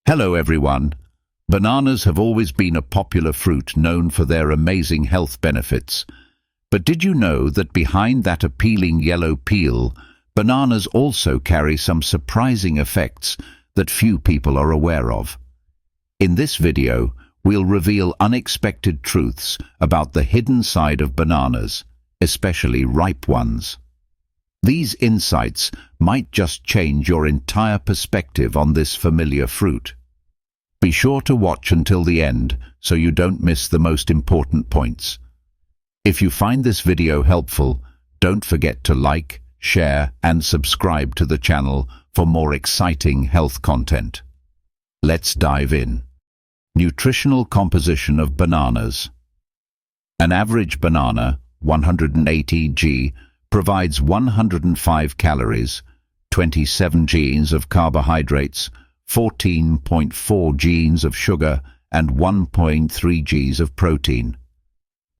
Hello everyone. Bananas have always been a popular fruit known for their amazing health benefits. But did you know that behind that appealing yellow peel, bananas also carry some surprising effects that few people are aware of? In this video, we'll reveal unexpected truths about the hidden side of bananas, especially ripe ones. These insights might just change your entire perspective on this familiar fruit. Be sure to watch until the end so you don't miss the most important points. If you find this video helpful, don't forget to like, share, and subscribe to the channel for more exciting health content. Let's dive in. Nutritional composition of bananas. An average banana, 180 g, provides 105 calories, 27 g of carbohydrates, 14.4 g of sugar, and 1.3 g of protein.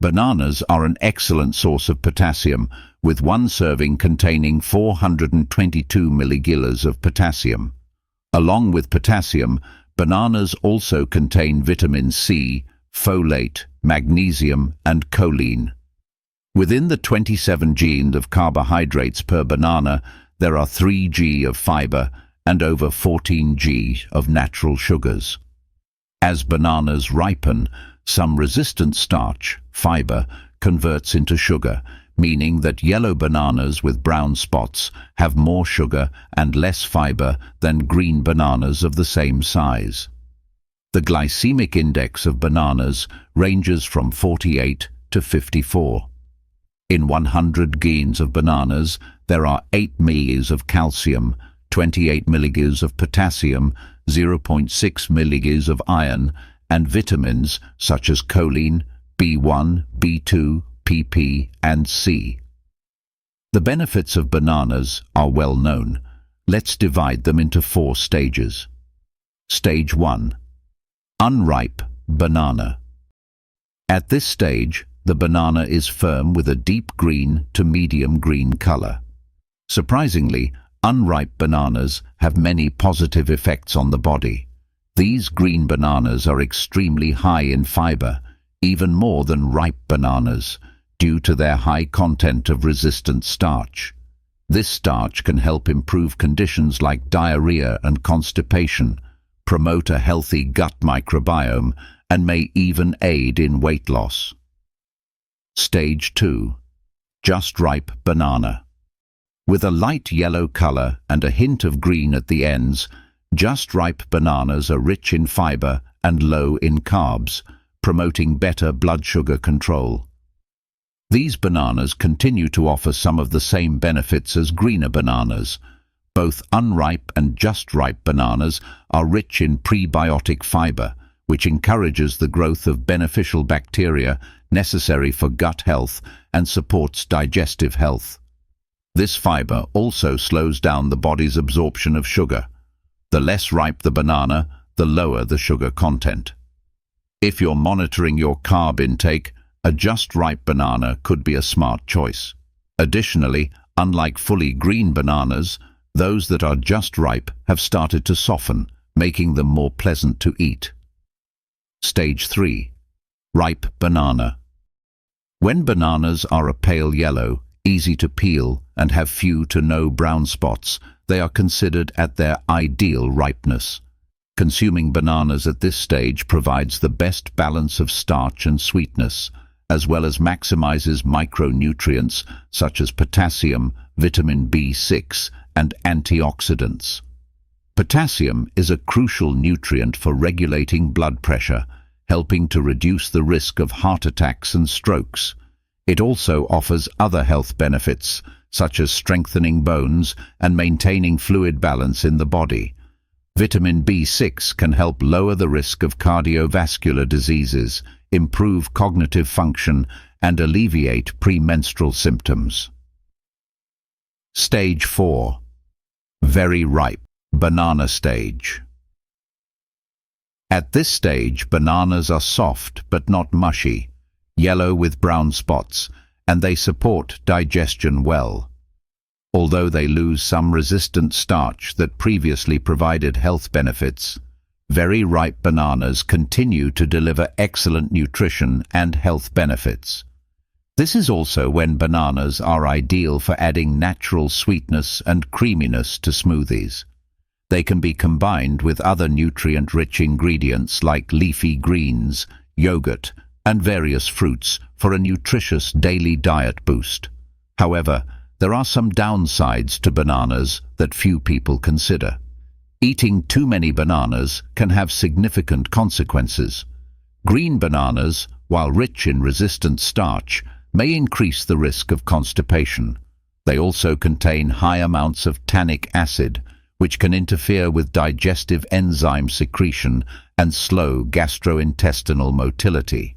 Bananas are an excellent source of potassium, with one serving containing 422 milligills of potassium. Along with potassium, bananas also contain vitamin C, folate, magnesium, and choline. Within the 27 g of carbohydrates per banana, there are 3 g of fiber and over 14 g of natural sugars. As bananas ripen, some resistant starch, fiber, converts into sugar, meaning that yellow bananas with brown spots have more sugar and less fiber than green bananas of the same size. The glycemic index of bananas ranges from 48 to 54. In 100 grains of bananas, there are 8 mg of calcium, 28 mg of potassium, 0.6 mg of iron, and vitamins such as choline, B1, B2, PP, and C. The benefits of bananas are well known. Let's divide them into 4 stages. Stage 1. Unripe banana. At this stage, the banana is firm with a deep green to medium green color. Surprisingly, unripe bananas have many positive effects on the body. These green bananas are extremely high in fiber, even more than ripe bananas, due to their high content of resistant starch. This starch can help improve conditions like diarrhea and constipation, promote a healthy gut microbiome, and may even aid in weight loss. Stage 2. Just ripe banana. With a light yellow color and a hint of green at the ends, just ripe bananas are rich in fiber and low in carbs, promoting better blood sugar control. These bananas continue to offer some of the same benefits as greener bananas. Both unripe and just ripe bananas are rich in prebiotic fiber, which encourages the growth of beneficial bacteria necessary for gut health and supports digestive health. This fiber also slows down the body's absorption of sugar. The less ripe the banana, the lower the sugar content. If you're monitoring your carb intake, a just ripe banana could be a smart choice. Additionally, unlike fully green bananas, those that are just ripe have started to soften, making them more pleasant to eat. Stage 3. Ripe banana. When bananas are a pale yellow, easy to peel, and have few to no brown spots, they are considered at their ideal ripeness. Consuming bananas at this stage provides the best balance of starch and sweetness, as well as maximizes micronutrients such as potassium, vitamin B6, and antioxidants. Potassium is a crucial nutrient for regulating blood pressure, helping to reduce the risk of heart attacks and strokes. It also offers other health benefits, such as strengthening bones and maintaining fluid balance in the body. Vitamin B6 can help lower the risk of cardiovascular diseases, improve cognitive function, and alleviate premenstrual symptoms. Stage 4. Very ripe banana stage. At this stage, bananas are soft but not mushy, yellow with brown spots, and they support digestion well. Although they lose some resistant starch that previously provided health benefits, Very ripe bananas continue to deliver excellent nutrition and health benefits. This is also when bananas are ideal for adding natural sweetness and creaminess to smoothies. They can be combined with other nutrient-rich ingredients like leafy greens, yogurt, and various fruits for a nutritious daily diet boost. However, there are some downsides to bananas that few people consider. Eating too many bananas can have significant consequences. Green bananas, while rich in resistant starch, may increase the risk of constipation. They also contain high amounts of tannic acid, which can interfere with digestive enzyme secretion and slow gastrointestinal motility.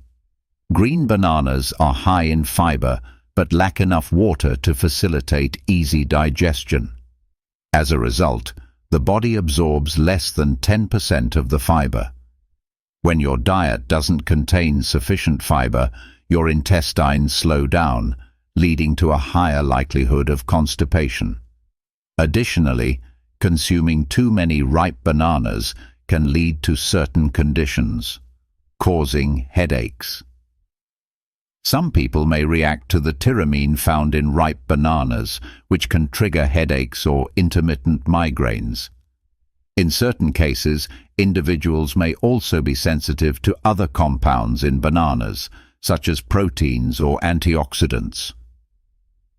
Green bananas are high in fiber, but lack enough water to facilitate easy digestion. As a result, the body absorbs less than 10% of the fiber. When your diet doesn't contain sufficient fiber, your intestines slow down, leading to a higher likelihood of constipation. Additionally, consuming too many ripe bananas can lead to certain conditions, causing headaches. Some people may react to the tyramine found in ripe bananas, which can trigger headaches or intermittent migraines. In certain cases, individuals may also be sensitive to other compounds in bananas, such as proteins or antioxidants.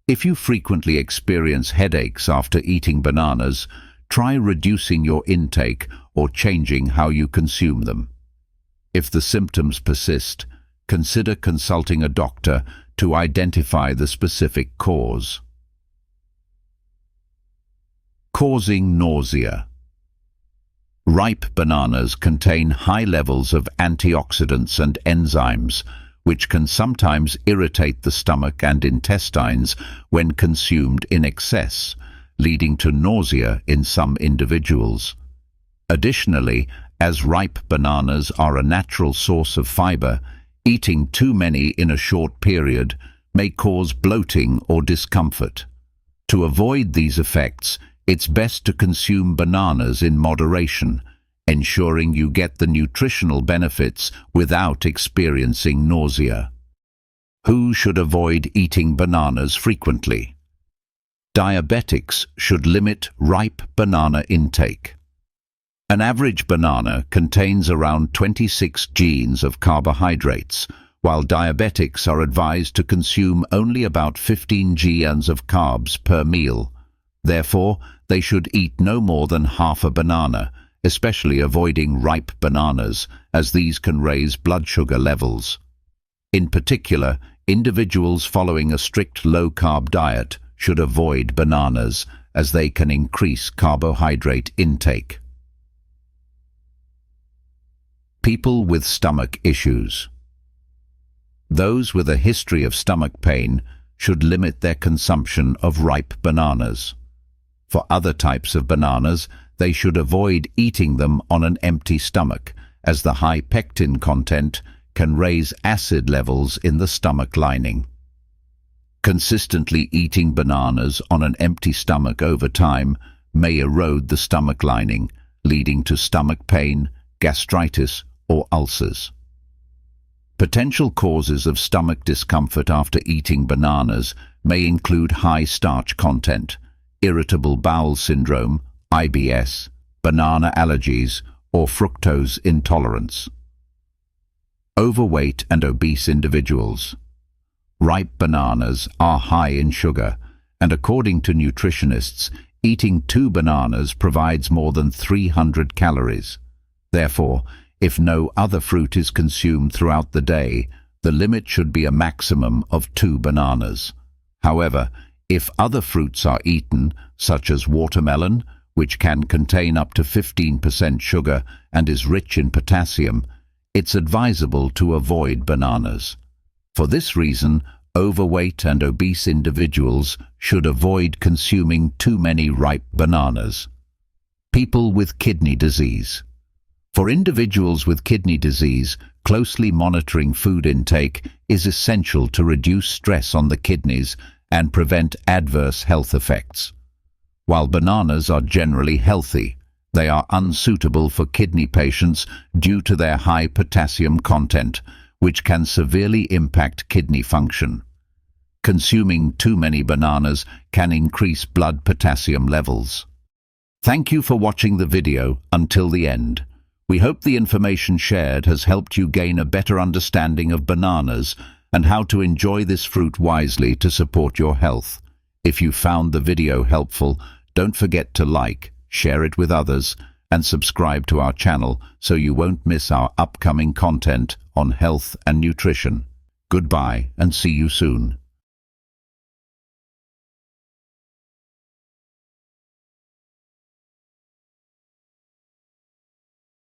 If you frequently experience headaches after eating bananas, try reducing your intake or changing how you consume them. If the symptoms persist, consider consulting a doctor to identify the specific cause. Causing nausea. Ripe bananas contain high levels of antioxidants and enzymes, which can sometimes irritate the stomach and intestines when consumed in excess, leading to nausea in some individuals. Additionally, as ripe bananas are a natural source of fiber, eating too many in a short period may cause bloating or discomfort. To avoid these effects, it's best to consume bananas in moderation, ensuring you get the nutritional benefits without experiencing nausea. Who should avoid eating bananas frequently? Diabetics should limit ripe banana intake. An average banana contains around 26 genes of carbohydrates, while diabetics are advised to consume only about 15 genes of carbs per meal. Therefore, they should eat no more than half a banana, especially avoiding ripe bananas, as these can raise blood sugar levels. In particular, individuals following a strict low-carb diet should avoid bananas, as they can increase carbohydrate intake. People with stomach issues. Those with a history of stomach pain should limit their consumption of ripe bananas. For other types of bananas, they should avoid eating them on an empty stomach, as the high pectin content can raise acid levels in the stomach lining. Consistently eating bananas on an empty stomach over time may erode the stomach lining, leading to stomach pain, gastritis, or ulcers. Potential causes of stomach discomfort after eating bananas may include high starch content, irritable bowel syndrome, IBS, banana allergies, or fructose intolerance. Overweight and obese individuals. Ripe bananas are high in sugar, and according to nutritionists, eating 2 bananas provides more than 300 calories. Therefore, if no other fruit is consumed throughout the day, the limit should be a maximum of 2 bananas. However, if other fruits are eaten, such as watermelon, which can contain up to 15% sugar and is rich in potassium, it's advisable to avoid bananas. For this reason, overweight and obese individuals should avoid consuming too many ripe bananas. People with kidney disease. For individuals with kidney disease, closely monitoring food intake is essential to reduce stress on the kidneys and prevent adverse health effects. While bananas are generally healthy, They are unsuitable for kidney patients due to their high potassium content, which can severely impact kidney function. Consuming too many bananas can increase blood potassium levels. Thank you for watching the video until the end. We hope the information shared has helped you gain a better understanding of bananas and how to enjoy this fruit wisely to support your health. If you found the video helpful, don't forget to like, share it with others, and subscribe to our channel so you won't miss our upcoming content on health and nutrition. Goodbye and see you soon.